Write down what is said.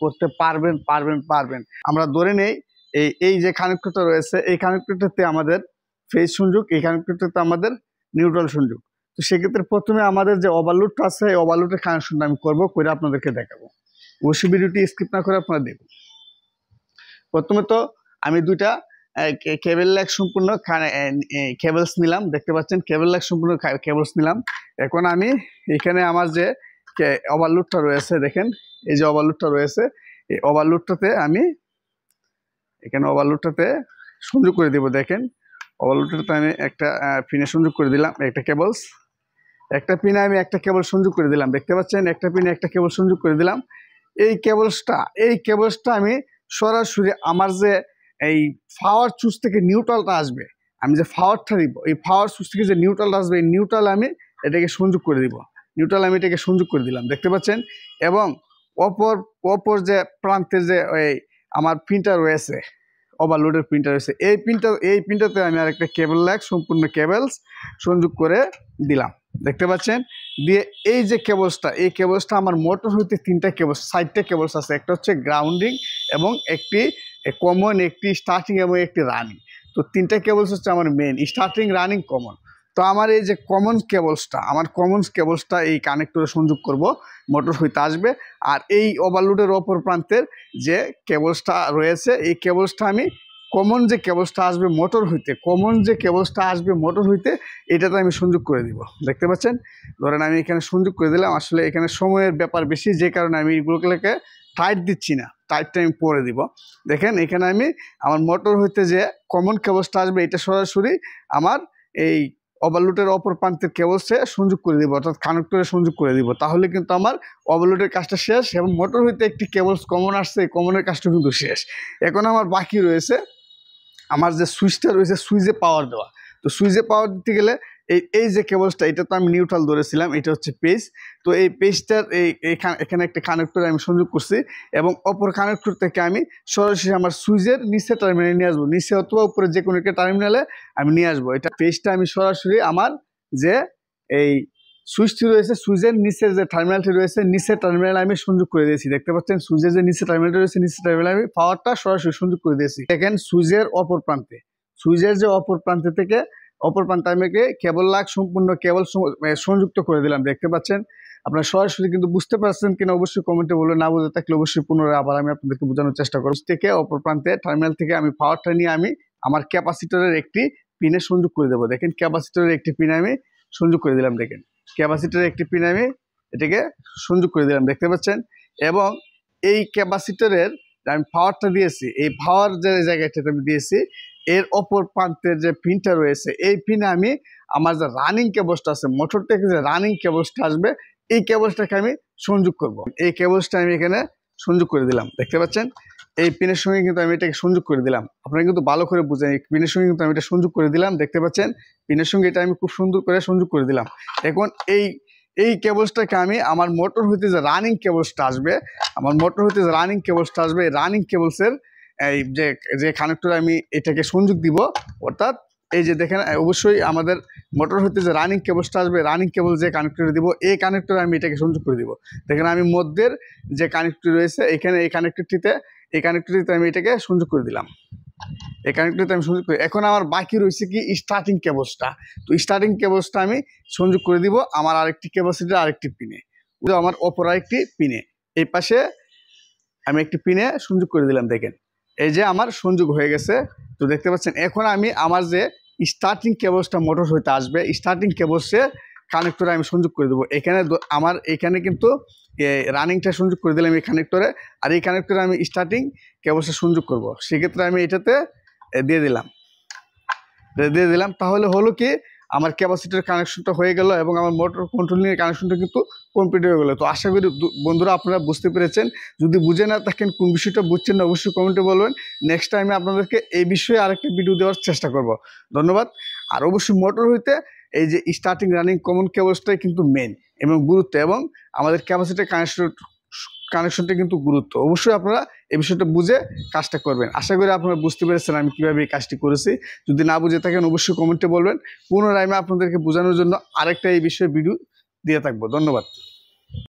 করতে পারবেন পারবেন পারবেন। আমরা ধরে নেই এই যে কানেক্টরটা রয়েছে, এই কানেক্টরটাতে আমাদের ফেজ সংযোগ, এই কানেক্টরটাতে আমাদের নিউট্রাল সংযোগ। তো সেক্ষেত্রে প্রথমে আমাদের যে ওভারলোডটা আছে, এই ওভারলোডের কানেকশনটা আমি করবো, করে আপনাদেরকে দেখাবো। অবশ্যই ভিডিওটি স্কিপ না করে আপনারা দেখুন। প্রথমে তো আমি দুইটা কেবল ল্যাগ সম্পূর্ণ কেবলস নিলাম, দেখতে পাচ্ছেন কেবল ল্যাগ সম্পূর্ণ কেবলস নিলাম। এখন আমি এখানে আমার যে ওভারলোডটা রয়েছে, দেখেন এই যে ওভারলোডটা রয়েছে, এই ওভারলোডটাতে আমি এখানে ওভারলোডটাতে সংযোগ করে দিব। দেখেন ওভারলোডটাতে আমি একটা পিনে সংযোগ করে দিলাম, একটা কেবলস, একটা পিনে আমি একটা কেবল সংযোগ করে দিলাম, দেখতে পাচ্ছেন একটা পিনে একটা কেবল সংযোগ করে দিলাম। এই কেবলসটা আমি সরাসরি আমার যে এই পাওয়ার সুইচ থেকে নিউট্রালটা আসবে, আমি যে পাওয়ারটা দিব, এই পাওয়ার সুইচ থেকে যে নিউট্রালটা আসবে, এই নিউট্রাল আমি এটাকে সংযোগ করে দিব, নিউট্রাল আমি এটাকে সংযোগ করে দিলাম, দেখতে পাচ্ছেন। এবং অপর যে প্রান্তের যে ওই আমার পিনটা রয়েছে, ওভারলোডের পিনটা রয়েছে, এই পিনটাতে আমি আরেকটা কেবল ল্যাগ সম্পূর্ণ কেবলস সংযোগ করে দিলাম, দেখতে পাচ্ছেন। দিয়ে এই যে কেবলসটা, এই কেবলসটা আমার মোটর হইতে তিনটা কেবলস, 4টা কেবলস আছে, একটা হচ্ছে গ্রাউন্ডিং এবং একটি কমন, একটি স্টার্টিং এবং একটি রানিং। তো তিনটা কেবলস হচ্ছে আমার মেইন, স্টার্টিং, রানিং, কমন। তো আমার এই যে কমন কেবলসটা এই কানেক্টরে সংযোগ করব, মোটর হইতে আসবে। আর এই ওভারলোডের অপর প্রান্তের যে কেবলসটা রয়েছে, এই কেবলসটা আমি কমন যে কেবলসটা আসবে মোটর হইতে এটাতে আমি সংযোগ করে দিব, দেখতে পাচ্ছেন। ধরেন আমি এখানে সংযোগ করে দিলাম, আসলে এখানে সময়ের ব্যাপার বেশি, যে কারণে আমি এইগুলোকে টাইট দিচ্ছি না, টাইটটা আমি পরে দিব। দেখেন এখানে আমি আমার মোটর হইতে যে কমন কেবলসটা আসবে, এটা সরাসরি আমার এই ওভারলোডের অপর প্রান্তের কেবলসে সংযোগ করে দিব, অর্থাৎ কানেক্টরে সংযোগ করে দিব। তাহলে কিন্তু আমার ওভারলোডের কাজটা শেষ এবং মোটর হইতে একটি কেবলস কমন আসছে, এই কমনের কাজটা কিন্তু শেষ। এখন আমার বাকি রয়েছে আমার যে সুইচটা রয়েছে, সুইচে পাওয়ার দেওয়া। তো সুইচে পাওয়ার দিতে গেলে এই যে কেবলসটা, এটা তো আমি নিউট্রাল ধরেছিলাম, এটা হচ্ছে পেজ। তো এই পেজটার এখানে একটা কানেক্টর আমি সংযোগ করছি এবং অপর কানেক্টর থেকে আমি সরাসরি আমার সুইচের নিচে টার্মিনালে নিয়ে আসবো, নিচে অথবা উপরে যে কোনো একটা টার্মিনালে আমি নিয়ে আসবো। এটা পেজটা আমি সরাসরি আমার যে এই সুইচটি রয়েছে, সুইচের নিচের যে টার্মিনালটি রয়েছে, নিচের টার্মিনালে আমি সংযোগ করে দিয়েছি, দেখতে পাচ্ছেন। সুইচের যে নিচে টার্মিনালটি রয়েছে, নিচের টার্মিনালে আমি পাওয়ারটা সরাসরি সংযোগ করে দিয়েছি। দেখেন সুইচের অপর প্রান্তে থেকে অপর প্রান্তে আমি কেবল লাগ সম্পূর্ণ কেবল সংযুক্ত করে দিলাম, দেখতে পাচ্ছেন। আপনারা সরাসরি কিন্তু বুঝতে পারছেন কিনা অবশ্যই কমেন্টে বলবেন, না বুঝতে থাকলে অবশ্যই পুনরায় আবার আমি আপনাদেরকে বোঝানোর চেষ্টা করব। থেকে অপর প্রান্তে টার্মিনাল থেকে আমি পাওয়ারটা নিয়ে আমি আমার ক্যাপাসিটরের একটি পিনে সংযোগ করে দেবো। দেখেন ক্যাপাসিটরের একটি পিনে আমি সংযোগ করে দিলাম, দেখেন ক্যাপাসিটরের একটি পিনে আমি এটাকে সংযোগ করে দিলাম, দেখতে পাচ্ছেন। এবং এই ক্যাপাসিটরের আমি পাওয়ারটা দিয়েছি, এই পাওয়ার যে জায়গাটাতে আমি দিয়েছি, এর অপর প্রান্তের যে পিনটা রয়েছে, এই পিনে আমি আমার যে রানিং কেবলসটা আছে, মোটর থেকে যে রানিং কেবলসটা আসবে, এই কেবলসটাকে আমি সংযোগ করব। এই কেবলসটা আমি এখানে সংযোগ করে দিলাম, দেখতে পাচ্ছেন। এই পিনের সঙ্গে কিন্তু আমি এটাকে সংযোগ করে দিলাম, আপনারা কিন্তু ভালো করে বুঝেন। এই পিনের সঙ্গে কিন্তু আমি এটা সংযোগ করে দিলাম, দেখতে পাচ্ছেন। পিনের সঙ্গে এটা আমি খুব সুন্দর করে সংযোগ করে দিলাম। এখন এই কেবলসটাকে আমি আমার মোটর হইতে যে রানিং কেবলসটা আসবে, এই রানিং কেবলসের এই যে কানেক্টর আমি এটাকে সংযোগ দিব, অর্থাৎ এই যে দেখেন অবশ্যই আমাদের মোটর হইতে যে রানিং কেবলসটা আসবে, রানিং কেবল যে কানেক্টরে দিব, এই কানেক্টরে আমি এটাকে সংযোগ করে দিব। দেখেন আমি মধ্যের যে কানেক্টর রয়েছে এখানে, এই কানেক্টরটিতে আমি এটাকে সংযোগ করে দিলাম, এই কানেক্টরটিতে আমি সংযোগ করি। এখন আমার বাকি রয়েছে কি স্টার্টিং কেবলসটা। তো স্টার্টিং কেবলসটা আমি সংযোগ করে দিব আমার আরেকটি ক্যাপাসিটর আরেকটি পিনে, আমার অপর আরেকটি পিনে, এই পাশে আমি একটি পিনে সংযোগ করে দিলাম। দেখেন এই যে আমার সংযোগ হয়ে গেছে, তো দেখতে পাচ্ছেন। এখন আমি আমার যে স্টার্টিং কেবলসটা মোটর হইতে আসবে, স্টার্টিং কেবলসে কানেক্টরে আমি সংযোগ করে দেবো। এখানে কিন্তু রানিংটা সংযোগ করে দিলাম এই কানেক্টরে, আর এই কানেক্টরে আমি স্টার্টিং কেবলসে সংযোগ করব। সেক্ষেত্রে আমি এটাতে দিয়ে দিলাম। তাহলে হলো কি, আমার ক্যাপাসিটর কানেকশনটা হয়ে গেল এবং আমার মোটর কন্ট্রোলিংয়ের কানেকশনটা কিন্তু কমপ্লিট হয়ে গেল। তো আশা করি বন্ধুরা আপনারা বুঝতে পেরেছেন। যদি বুঝে না থাকেন, কোন বিষয়টা বুঝছেন না, অবশ্যই কমেন্টে বলবেন। নেক্সট টাইমে আপনাদেরকে এই বিষয়ে আরেকটা ভিডিও দেওয়ার চেষ্টা করব। ধন্যবাদ। আর অবশ্যই মোটর হইতে এই যে স্টার্টিং রানিং কমন কেবলসটাই কিন্তু মেন এবং গুরুত্ব, এবং আমাদের ক্যাপাসিটর কানেকশনটা কিন্তু গুরুত্ব। অবশ্যই আপনারা এই বিষয়টা বুঝে কাজটা করবেন। আশা করি আপনারা বুঝতে পেরেছেন আমি কীভাবে এই কাজটি করেছি। যদি না বুঝে থাকেন অবশ্যই কমেন্টে বলবেন, পুনরায় আমি আপনাদেরকে বোঝানোর জন্য আরেকটা এই বিষয়ে ভিডিও দিয়ে থাকবো। ধন্যবাদ।